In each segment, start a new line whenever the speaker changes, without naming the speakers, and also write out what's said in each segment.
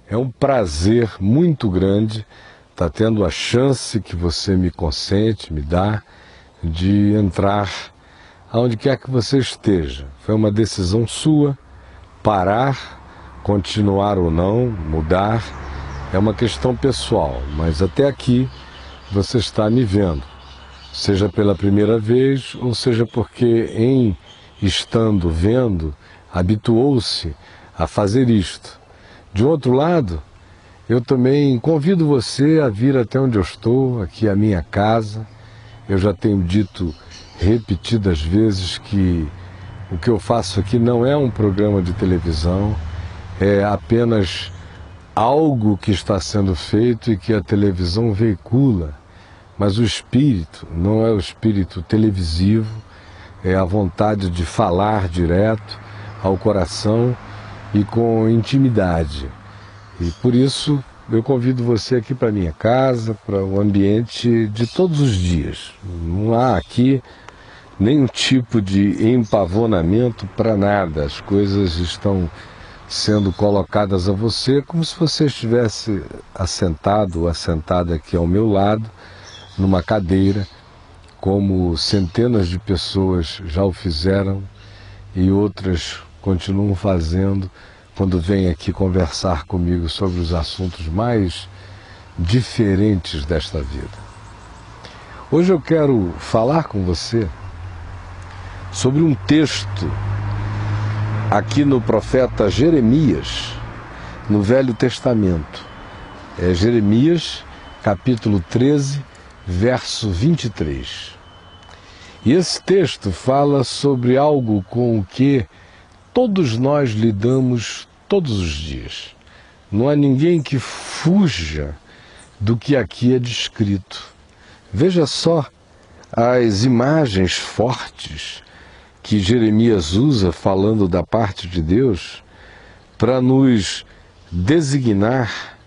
É um prazer muito grande estar tendo a chance que você me consente, me dá, de entrar aonde quer que você esteja. Foi uma decisão sua, parar, continuar ou não, mudar, é uma questão pessoal, mas até aqui você está me vendo, seja pela primeira vez, ou seja porque em estando vendo, habituou-se a fazer isto. De outro lado, eu também convido você a vir até onde eu estou, aqui a minha casa. Eu já tenho dito repetidas vezes que o que eu faço aqui não é um programa de televisão, é apenas algo que está sendo feito e que a televisão veicula. Mas o espírito não é o espírito televisivo, é a vontade de falar direto ao coração e com intimidade. E por isso eu convido você aqui para minha casa, para o ambiente de todos os dias. Não há aqui nenhum tipo de empavonamento para nada. As coisas estão sendo colocadas a você como se você estivesse assentado ou assentada aqui ao meu lado, numa cadeira, como centenas de pessoas já o fizeram e outras continuam fazendo quando vêm aqui conversar comigo sobre os assuntos mais diferentes desta vida. Hoje eu quero falar com você sobre um texto aqui no profeta Jeremias, no Velho Testamento. É Jeremias, capítulo 13, verso 23. E esse texto fala sobre algo com o que todos nós lidamos todos os dias. Não há ninguém que fuja do que aqui é descrito. Veja só as imagens fortes que Jeremias usa falando da parte de Deus para nos designar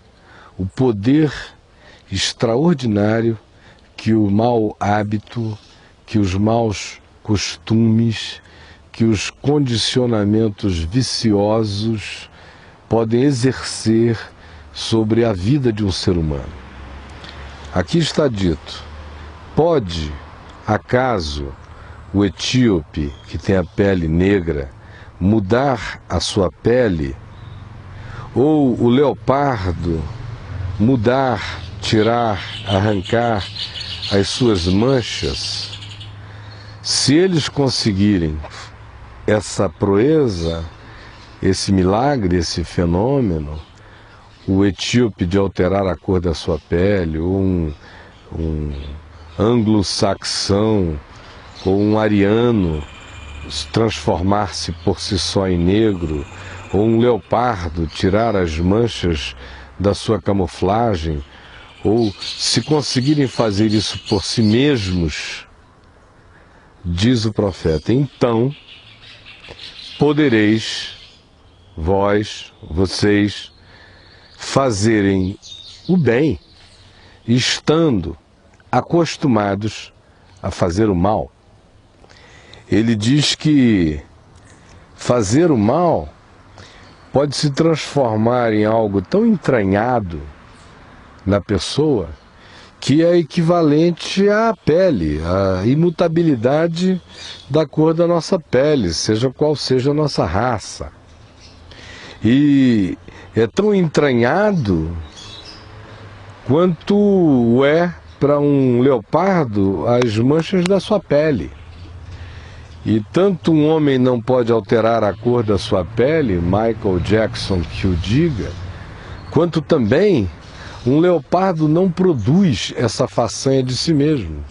o poder extraordinário que o mau hábito, que os maus costumes, que os condicionamentos viciosos podem exercer sobre a vida de um ser humano. Aqui está dito: pode acaso o etíope, que tem a pele negra, mudar a sua pele? Ou o leopardo mudar, tirar, arrancar as suas manchas? Se eles conseguirem essa proeza, esse milagre, esse fenômeno, o etíope de alterar a cor da sua pele, ou um anglo-saxão, ou um ariano transformar-se por si só em negro, ou um leopardo tirar as manchas da sua camuflagem, ou se conseguirem fazer isso por si mesmos, diz o profeta, então podereis vocês fazerem o bem, estando acostumados a fazer o mal. Ele diz que fazer o mal pode se transformar em algo tão entranhado na pessoa que é equivalente à pele, à imutabilidade da cor da nossa pele, seja qual seja a nossa raça. E é tão entranhado quanto é para um leopardo as manchas da sua pele. E tanto um homem não pode alterar a cor da sua pele, Michael Jackson que o diga, quanto também um leopardo não produz essa façanha de si mesmo.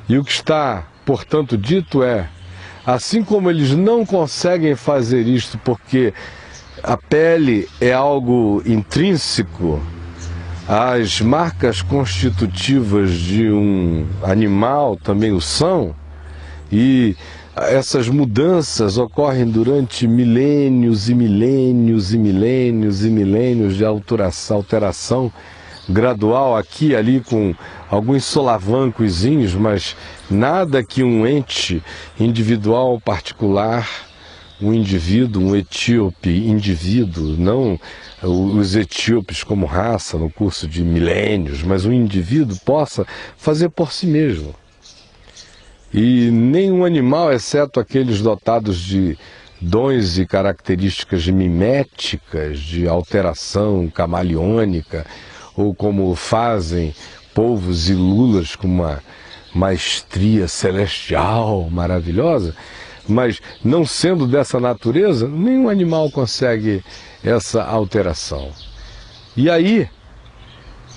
E o que está, portanto, dito é, assim como eles não conseguem fazer isto porque a pele é algo intrínseco, as marcas constitutivas de um animal também o são, e essas mudanças ocorrem durante milênios e milênios e milênios e milênios de alteração gradual aqui e ali com alguns solavancozinhos, mas nada que um ente individual particular um indivíduo, um etíope indivíduo, não os etíopes como raça no curso de milênios, mas um indivíduo possa fazer por si mesmo. E nenhum animal, exceto aqueles dotados de dons e características miméticas, de alteração camaleônica, ou como fazem polvos e lulas com uma maestria celestial maravilhosa, mas não sendo dessa natureza, nenhum animal consegue essa alteração. E aí,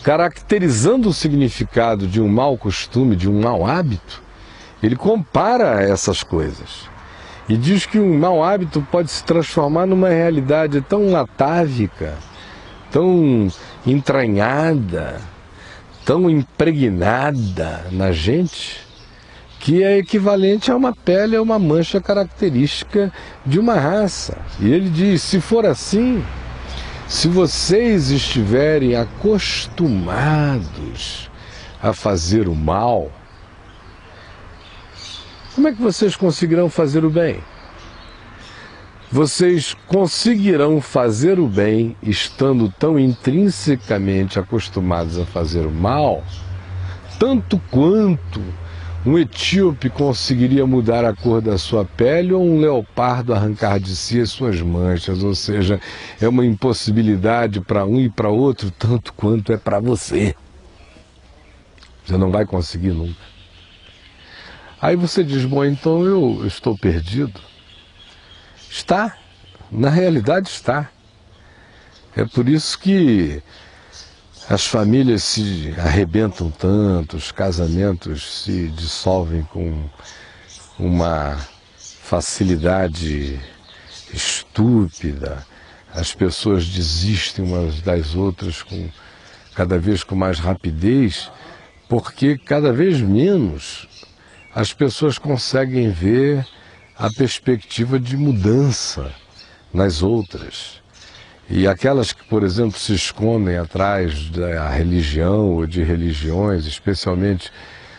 caracterizando o significado de um mau costume, de um mau hábito, ele compara essas coisas e diz que um mau hábito pode se transformar numa realidade tão atávica, tão entranhada, tão impregnada na gente, que é equivalente a uma pele, a uma mancha característica de uma raça. E ele diz, se for assim, se vocês estiverem acostumados a fazer o mal, como é que vocês conseguirão fazer o bem? Vocês conseguirão fazer o bem estando tão intrinsecamente acostumados a fazer o mal, tanto quanto um etíope conseguiria mudar a cor da sua pele ou um leopardo arrancar de si as suas manchas, ou seja, é uma impossibilidade para um e para outro, tanto quanto é para você. Você não vai conseguir nunca. Aí você diz, bom, então eu estou perdido. Está, na realidade está. É por isso que as famílias se arrebentam tanto, os casamentos se dissolvem com uma facilidade estúpida, as pessoas desistem umas das outras cada vez com mais rapidez, porque cada vez menos as pessoas conseguem ver a perspectiva de mudança nas outras. E aquelas que, por exemplo, se escondem atrás da religião ou de religiões, especialmente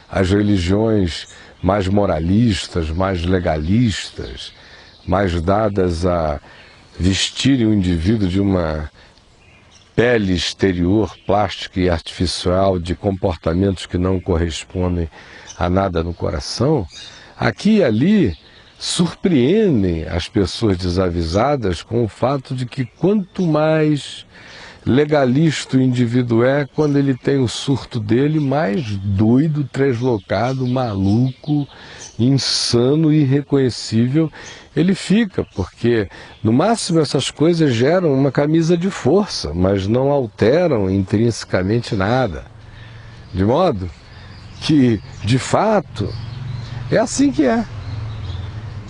as religiões mais moralistas, mais legalistas, mais dadas a vestirem o indivíduo de uma pele exterior, plástica e artificial, de comportamentos que não correspondem a nada no coração, aqui e ali surpreendem as pessoas desavisadas com o fato de que quanto mais legalista o indivíduo é, quando ele tem o surto dele, mais doido, translocado, maluco, insano, irreconhecível ele fica, porque no máximo essas coisas geram uma camisa de força, mas não alteram intrinsecamente nada. De modo que, de fato, é assim que é.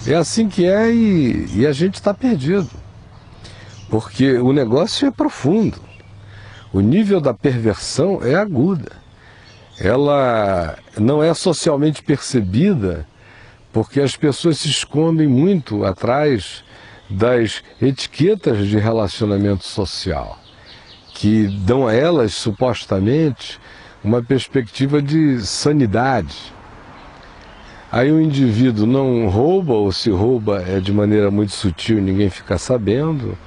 É assim que é e a gente está perdido. Porque o negócio é profundo. O nível da perversão é aguda. Ela não é socialmente percebida porque as pessoas se escondem muito atrás das etiquetas de relacionamento social, que dão a elas, supostamente, uma perspectiva de sanidade. Aí o indivíduo não rouba, ou se rouba é de maneira muito sutil, ninguém fica sabendo.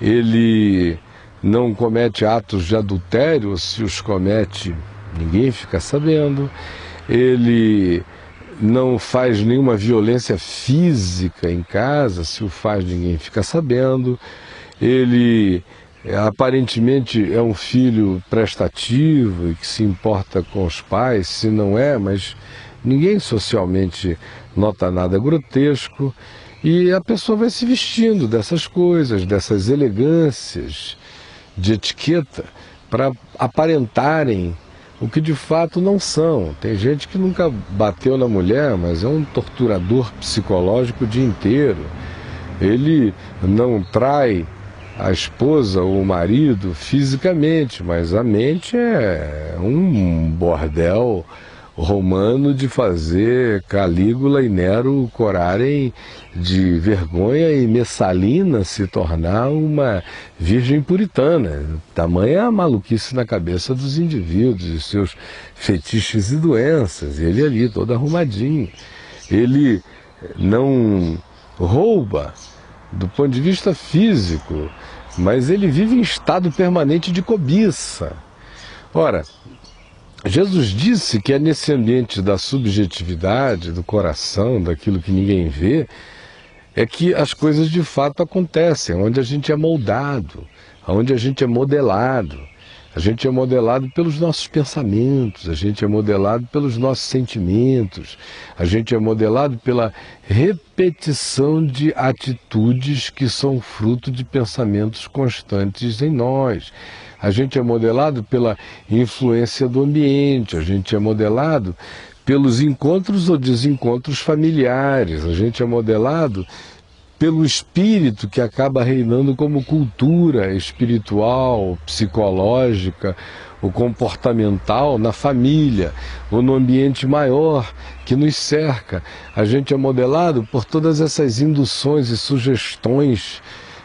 Ele não comete atos de adultério, ou se os comete, ninguém fica sabendo. Ele não faz nenhuma violência física em casa, se o faz, ninguém fica sabendo. Ele aparentemente é um filho prestativo e que se importa com os pais, se não é, mas ninguém socialmente nota nada grotesco, e a pessoa vai se vestindo dessas coisas, dessas elegâncias de etiqueta, para aparentarem o que de fato não são. Tem gente que nunca bateu na mulher, mas é um torturador psicológico o dia inteiro. Ele não trai a esposa ou o marido fisicamente, mas a mente é um bordel romano de fazer Calígula e Nero corarem de vergonha e Messalina se tornar uma virgem puritana. Tamanha a maluquice na cabeça dos indivíduos e seus fetiches e doenças. Ele ali todo arrumadinho. Ele não rouba do ponto de vista físico, mas ele vive em estado permanente de cobiça. Ora, Jesus disse que é nesse ambiente da subjetividade, do coração, daquilo que ninguém vê, é que as coisas de fato acontecem, onde a gente é moldado, onde a gente é modelado. A gente é modelado pelos nossos pensamentos, a gente é modelado pelos nossos sentimentos, a gente é modelado pela repetição de atitudes que são fruto de pensamentos constantes em nós. A gente é modelado pela influência do ambiente, a gente é modelado pelos encontros ou desencontros familiares, a gente é modelado pelo espírito que acaba reinando como cultura espiritual, psicológica, ou comportamental na família, ou no ambiente maior que nos cerca. A gente é modelado por todas essas induções e sugestões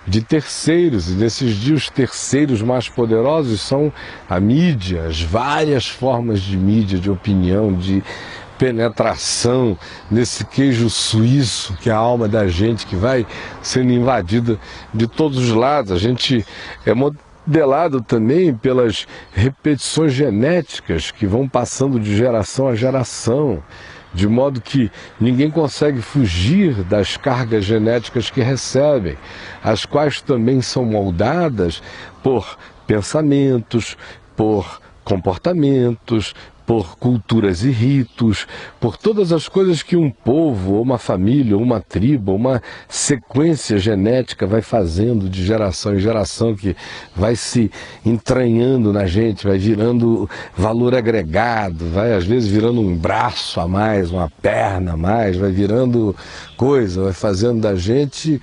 de terceiros, e nesses dias os terceiros mais poderosos são a mídia, as várias formas de mídia, de opinião, de penetração nesse queijo suíço que é a alma da gente, que vai sendo invadida de todos os lados. A gente é modelado também pelas repetições genéticas que vão passando de geração a geração, de modo que ninguém consegue fugir das cargas genéticas que recebem, as quais também são moldadas por pensamentos, por comportamentos, por culturas e ritos, por todas as coisas que um povo, ou uma família, ou uma tribo, ou uma sequência genética vai fazendo de geração em geração, que vai se entranhando na gente, vai virando valor agregado, vai às vezes virando um braço a mais, uma perna a mais, vai virando coisa, vai fazendo da gente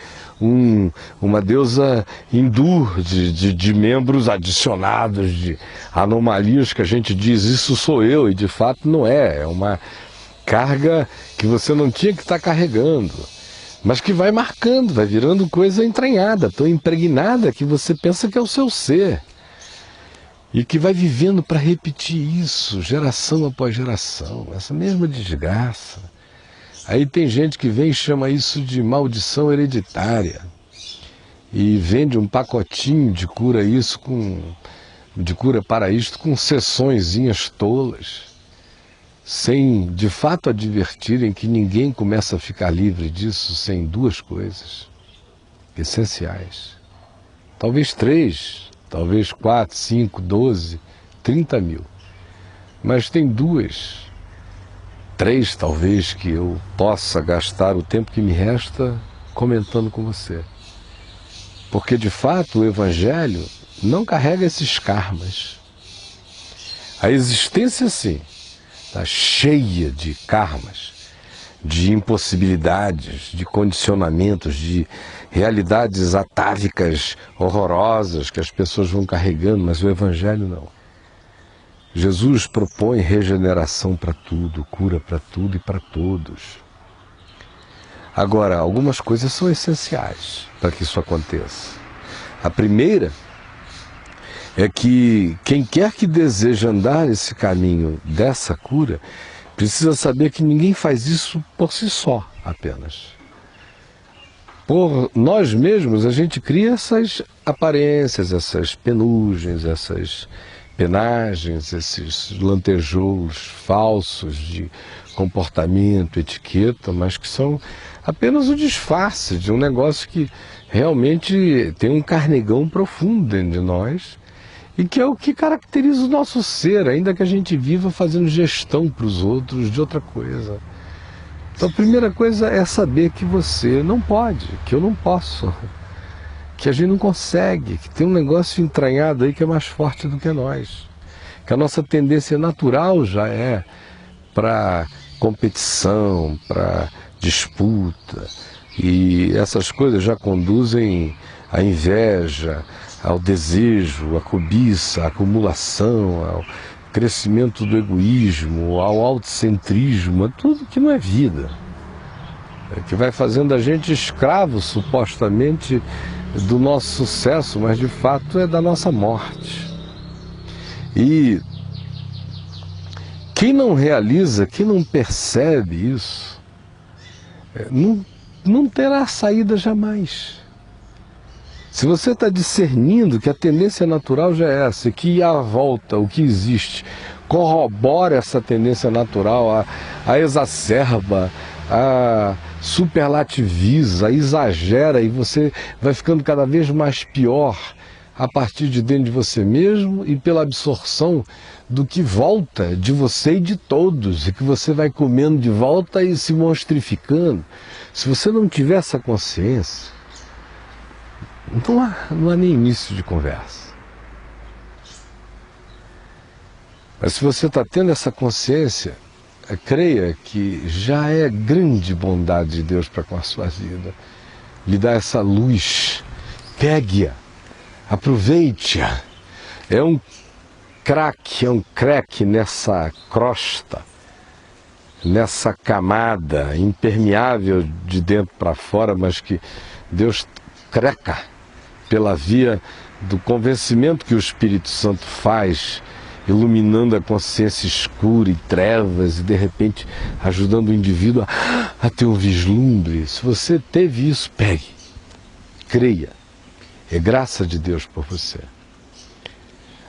uma deusa hindu de membros adicionados, de anomalias que a gente diz, isso sou eu, e de fato não é. É uma carga que você não tinha que estar carregando, mas que vai marcando, vai virando coisa entranhada, tão impregnada que você pensa que é o seu ser, e que vai vivendo para repetir isso, geração após geração, essa mesma desgraça. Aí tem gente que vem e chama isso de maldição hereditária e vende um pacotinho de cura de cura para isto com sessõezinhas tolas, sem de fato advertirem que ninguém começa a ficar livre disso sem duas coisas essenciais. Talvez 3, talvez 4, 5, 12, 30 mil. Mas tem 2, 3 talvez que eu possa gastar o tempo que me resta comentando com você. Porque de fato o Evangelho não carrega esses karmas. A existência sim está cheia de karmas, de impossibilidades, de condicionamentos, de realidades atávicas horrorosas que as pessoas vão carregando, mas o Evangelho não. Jesus propõe regeneração para tudo, cura para tudo e para todos. Agora, algumas coisas são essenciais para que isso aconteça. A primeira é que quem quer que deseja andar esse caminho dessa cura, precisa saber que ninguém faz isso por si só apenas. Por nós mesmos, a gente cria essas aparências, essas penugens, essas penagens, esses lantejoulos falsos de comportamento, etiqueta, mas que são apenas o disfarce de um negócio que realmente tem um carnegão profundo dentro de nós e que é o que caracteriza o nosso ser, ainda que a gente viva fazendo gestão para os outros de outra coisa. Então a primeira coisa é saber que você não pode, que eu não posso, que a gente não consegue, que tem um negócio entranhado aí que é mais forte do que nós, que a nossa tendência natural já é para competição, para disputa, e essas coisas já conduzem à inveja, ao desejo, à cobiça, à acumulação, ao crescimento do egoísmo, ao autocentrismo, a tudo que não é vida, que vai fazendo a gente escravo, supostamente, do nosso sucesso, mas de fato é da nossa morte. E quem não realiza, quem não percebe isso, não terá saída jamais. Se você está discernindo que a tendência natural já é essa, que a volta, o que existe, corrobora essa tendência natural, a exacerba, a superlativiza, exagera, e você vai ficando cada vez mais pior a partir de dentro de você mesmo e pela absorção do que volta de você e de todos, e que você vai comendo de volta e se monstrificando. Se você não tiver essa consciência, não há nem início de conversa. Mas se você está tendo essa consciência, creia que já é grande bondade de Deus para com a sua vida. Lhe dá essa luz, pegue-a, aproveite-a. É um crack nessa crosta, nessa camada impermeável de dentro para fora, mas que Deus creca pela via do convencimento que o Espírito Santo faz, iluminando a consciência escura e trevas, e de repente ajudando o indivíduo a ter um vislumbre. Se você teve isso, pegue, creia, é graça de Deus por você.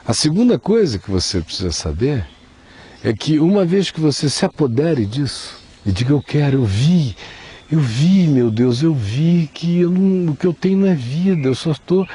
A segunda coisa que você precisa saber é que uma vez que você se apodere disso e diga: eu quero, eu vi, meu Deus, eu vi que o que eu tenho não é vida, eu só estou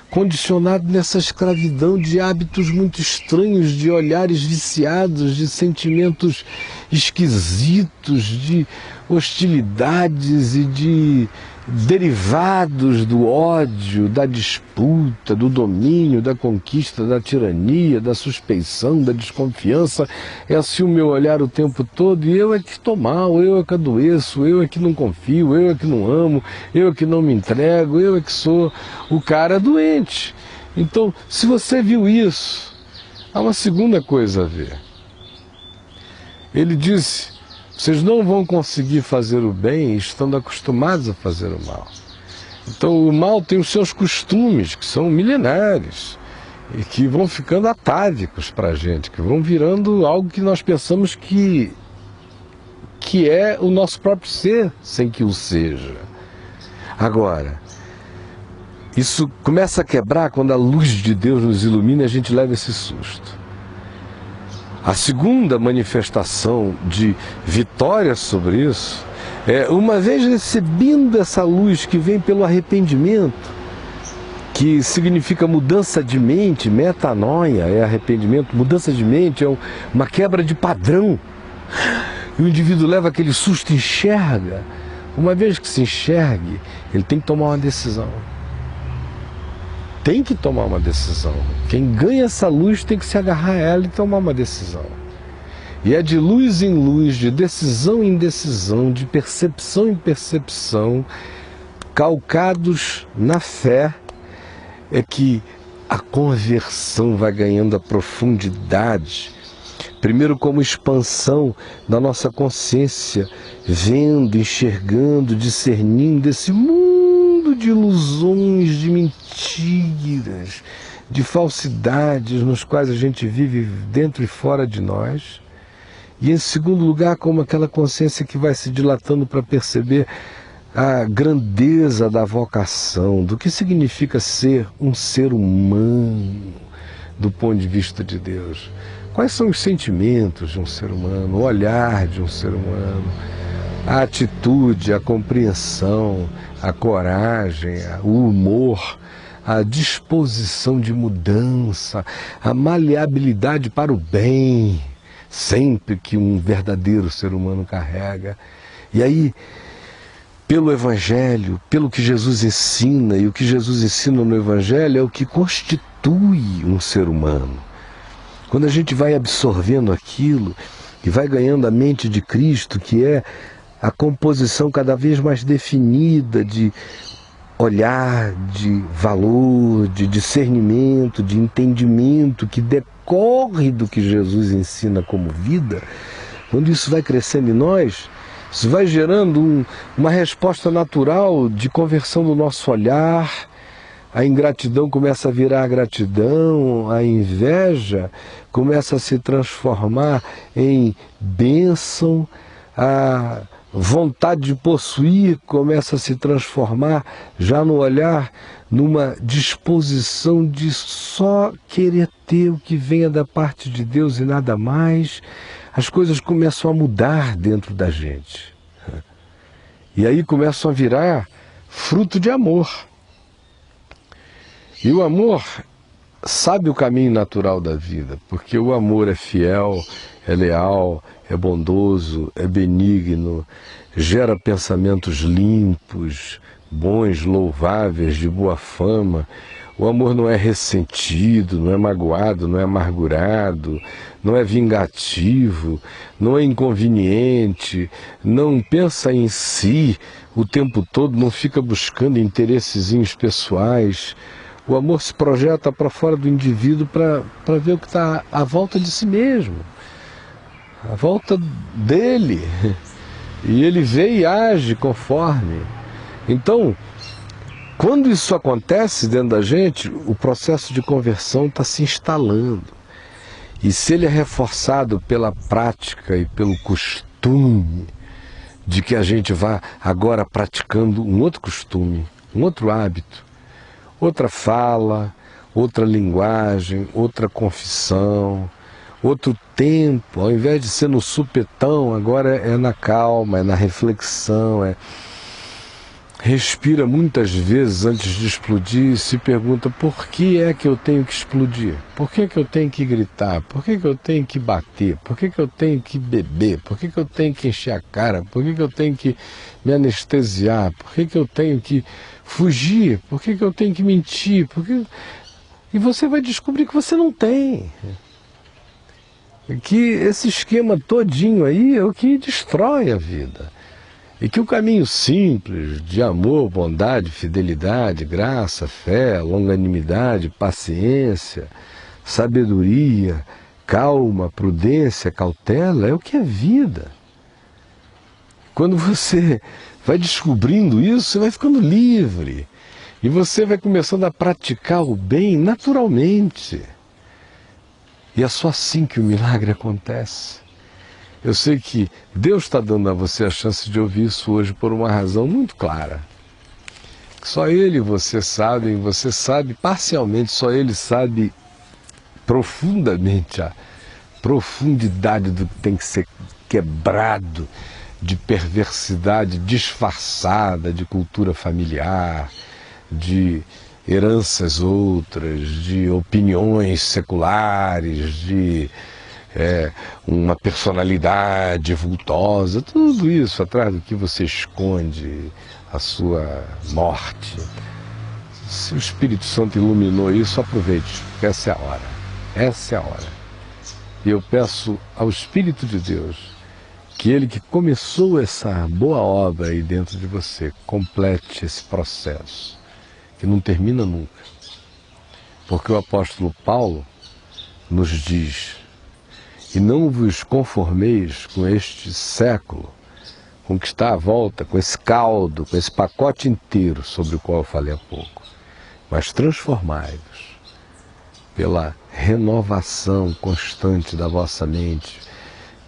condicionado nessa escravidão de hábitos muito estranhos, de olhares viciados, de sentimentos esquisitos, de hostilidades e de derivados do ódio, da disputa, do domínio, da conquista, da tirania, da suspeição, da desconfiança. É assim o meu olhar o tempo todo, e eu é que estou mal, eu é que adoeço, eu é que não confio, eu é que não amo, eu é que não me entrego, eu é que sou o cara doente. Então, se você viu isso, há uma segunda coisa a ver. Ele disse: vocês não vão conseguir fazer o bem estando acostumados a fazer o mal. Então o mal tem os seus costumes, que são milenares, e que vão ficando atávicos para a gente, que vão virando algo que nós pensamos que é o nosso próprio ser, sem que o seja. Agora, isso começa a quebrar quando a luz de Deus nos ilumina e a gente leva esse susto. A segunda manifestação de vitória sobre isso é, uma vez recebendo essa luz que vem pelo arrependimento, que significa mudança de mente, metanoia é arrependimento, mudança de mente é uma quebra de padrão. E o indivíduo leva aquele susto e enxerga. Uma vez que se enxergue, ele tem que tomar uma decisão. Tem que tomar uma decisão. Quem ganha essa luz tem que se agarrar a ela e tomar uma decisão. E é de luz em luz, de decisão em decisão, de percepção em percepção, calcados na fé, é que a conversão vai ganhando a profundidade. Primeiro como expansão da nossa consciência, vendo, enxergando, discernindo esse mundo de ilusões, de mentiras, de falsidades nos quais a gente vive dentro e fora de nós. E em segundo lugar, como aquela consciência que vai se dilatando para perceber a grandeza da vocação, do que significa ser um ser humano do ponto de vista de Deus. Quais são os sentimentos de um ser humano, o olhar de um ser humano, a atitude, a compreensão, a coragem, o humor, a disposição de mudança, a maleabilidade para o bem, sempre que um verdadeiro ser humano carrega. E aí, pelo Evangelho, pelo que Jesus ensina, e o que Jesus ensina no Evangelho é o que constitui um ser humano. Quando a gente vai absorvendo aquilo e vai ganhando a mente de Cristo, que é a composição cada vez mais definida de olhar, de valor, de discernimento, de entendimento, que decorre do que Jesus ensina como vida, quando isso vai crescendo em nós, isso vai gerando uma resposta natural de conversão do nosso olhar. A ingratidão começa a virar gratidão, a inveja começa a se transformar em bênção, a vontade de possuir começa a se transformar já no olhar, numa disposição de só querer ter o que venha da parte de Deus e nada mais. As coisas começam a mudar dentro da gente. E aí começam a virar fruto de amor. E o amor sabe o caminho natural da vida, porque o amor é fiel, é leal, é bondoso, é benigno, gera pensamentos limpos, bons, louváveis, de boa fama. O amor não é ressentido, não é magoado, não é amargurado, não é vingativo, não é inconveniente, não pensa em si o tempo todo, não fica buscando interessezinhos pessoais. O amor se projeta para fora do indivíduo para ver o que está à volta de si mesmo, à volta dele. E ele vê e age conforme. Então, quando isso acontece dentro da gente, o processo de conversão está se instalando. E se ele é reforçado pela prática e pelo costume de que a gente vá agora praticando um outro costume, um outro hábito, outra fala, outra linguagem, outra confissão, outro tempo, ao invés de ser no supetão, agora é na calma, é na reflexão, respira muitas vezes antes de explodir e se pergunta: por que é que eu tenho que explodir? Por que é que eu tenho que gritar? Por que é que eu tenho que bater? Por que é que eu tenho que beber? Por que é que eu tenho que encher a cara? Por que é que eu tenho que me anestesiar? Por que é que eu tenho que fugir? Por que é que eu tenho que mentir? E você vai descobrir que você não tem. Que esse esquema todinho aí é o que destrói a vida. E que o caminho simples de amor, bondade, fidelidade, graça, fé, longanimidade, paciência, sabedoria, calma, prudência, cautela, é o que é vida. Quando você vai descobrindo isso, você vai ficando livre. E você vai começando a praticar o bem naturalmente. E é só assim que o milagre acontece. Eu sei que Deus está dando a você a chance de ouvir isso hoje por uma razão muito clara. Só Ele e você sabe parcialmente, só Ele sabe profundamente a profundidade do que tem que ser quebrado, de perversidade disfarçada, de cultura familiar, de heranças outras, de opiniões seculares, de uma personalidade vultosa, tudo isso atrás do que você esconde a sua morte. Se o Espírito Santo iluminou isso, aproveite, porque essa é a hora. Essa é a hora. E eu peço ao Espírito de Deus que Ele que começou essa boa obra aí dentro de você, complete esse processo, que não termina nunca. Porque o apóstolo Paulo nos diz: e não vos conformeis com este século, com o que está à volta, com esse caldo, com esse pacote inteiro sobre o qual eu falei há pouco, mas transformai-vos pela renovação constante da vossa mente,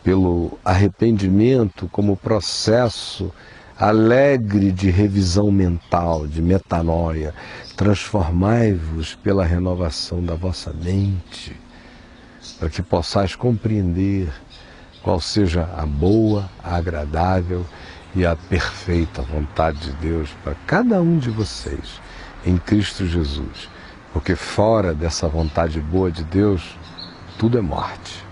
pelo arrependimento como processo alegre de revisão mental, de metanoia. Transformai-vos pela renovação da vossa mente, para que possais compreender qual seja a boa, a agradável e a perfeita vontade de Deus para cada um de vocês em Cristo Jesus. Porque fora dessa vontade boa de Deus, tudo é morte.